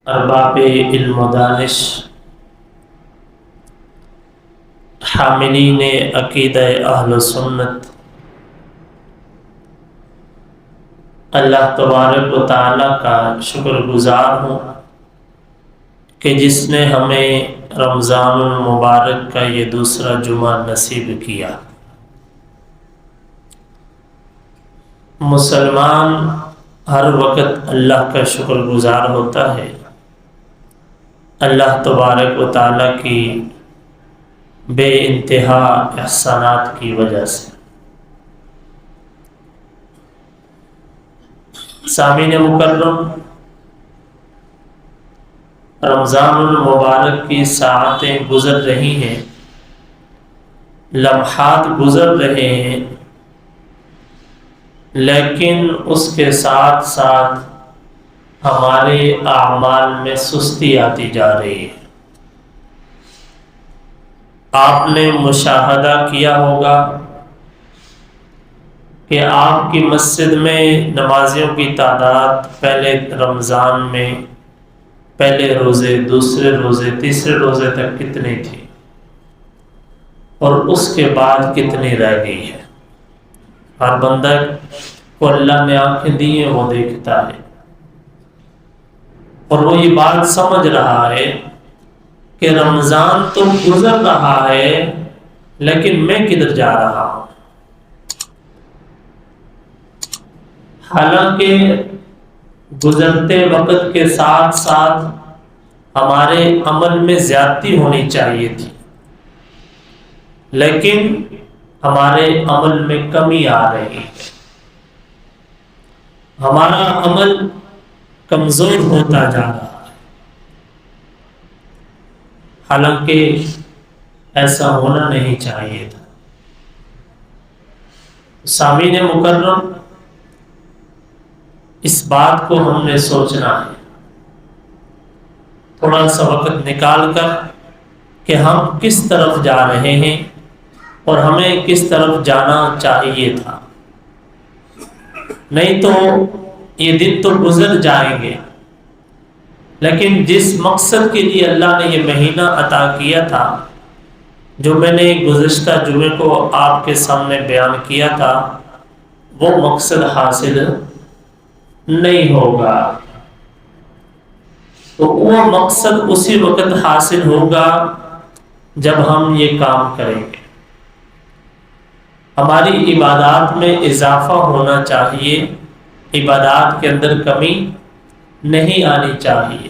ارباب علم و دانش، حاملین عقیدہ اہل سنت، اللہ تبارک و تعالیٰ کا شکر گزار ہوں کہ جس نے ہمیں رمضان المبارک کا یہ دوسرا جمعہ نصیب کیا۔ مسلمان ہر وقت اللہ کا شکر گزار ہوتا ہے، اللہ تبارک و تعالیٰ کی بے انتہا احسانات کی وجہ سے۔ سامعین مکرم، رمضان المبارک کی ساعتیں گزر رہی ہیں، لمحات گزر رہے ہیں، لیکن اس کے ساتھ ساتھ ہمارے اعمال میں سستی آتی جا رہی ہے۔ آپ نے مشاہدہ کیا ہوگا کہ آپ کی مسجد میں نمازیوں کی تعداد پہلے رمضان میں پہلے روزے، دوسرے روزے، تیسرے روزے تک کتنی تھی اور اس کے بعد کتنی رہ گئی ہے۔ ہر بندہ کو اللہ نے آنکھیں دی ہیں، وہ دیکھتا ہے اور وہ یہ بات سمجھ رہا ہے کہ رمضان تو گزر رہا ہے لیکن میں کدھر جا رہا ہوں۔ حالانکہ گزرتے وقت کے ساتھ ساتھ ہمارے عمل میں زیادتی ہونی چاہیے تھی، لیکن ہمارے عمل میں کمی آ رہی ہے، ہمارا عمل کمزور ہوتا جا رہا ہے، حالانکہ ایسا ہونا نہیں چاہیے تھا۔ سامعین مکرم، اس بات کو ہم نے سوچنا ہے تھوڑا سا وقت نکال کر کہ ہم کس طرف جا رہے ہیں اور ہمیں کس طرف جانا چاہیے تھا، نہیں تو یہ دن تو گزر جائیں گے، لیکن جس مقصد کے لیے اللہ نے یہ مہینہ عطا کیا تھا، جو میں نے گزشتہ جمعے کو آپ کے سامنے بیان کیا تھا، وہ مقصد حاصل نہیں ہوگا۔ تو وہ مقصد اسی وقت حاصل ہوگا جب ہم یہ کام کریں گے۔ ہماری عبادات میں اضافہ ہونا چاہیے، عبادات کے اندر کمی نہیں آنی چاہیے۔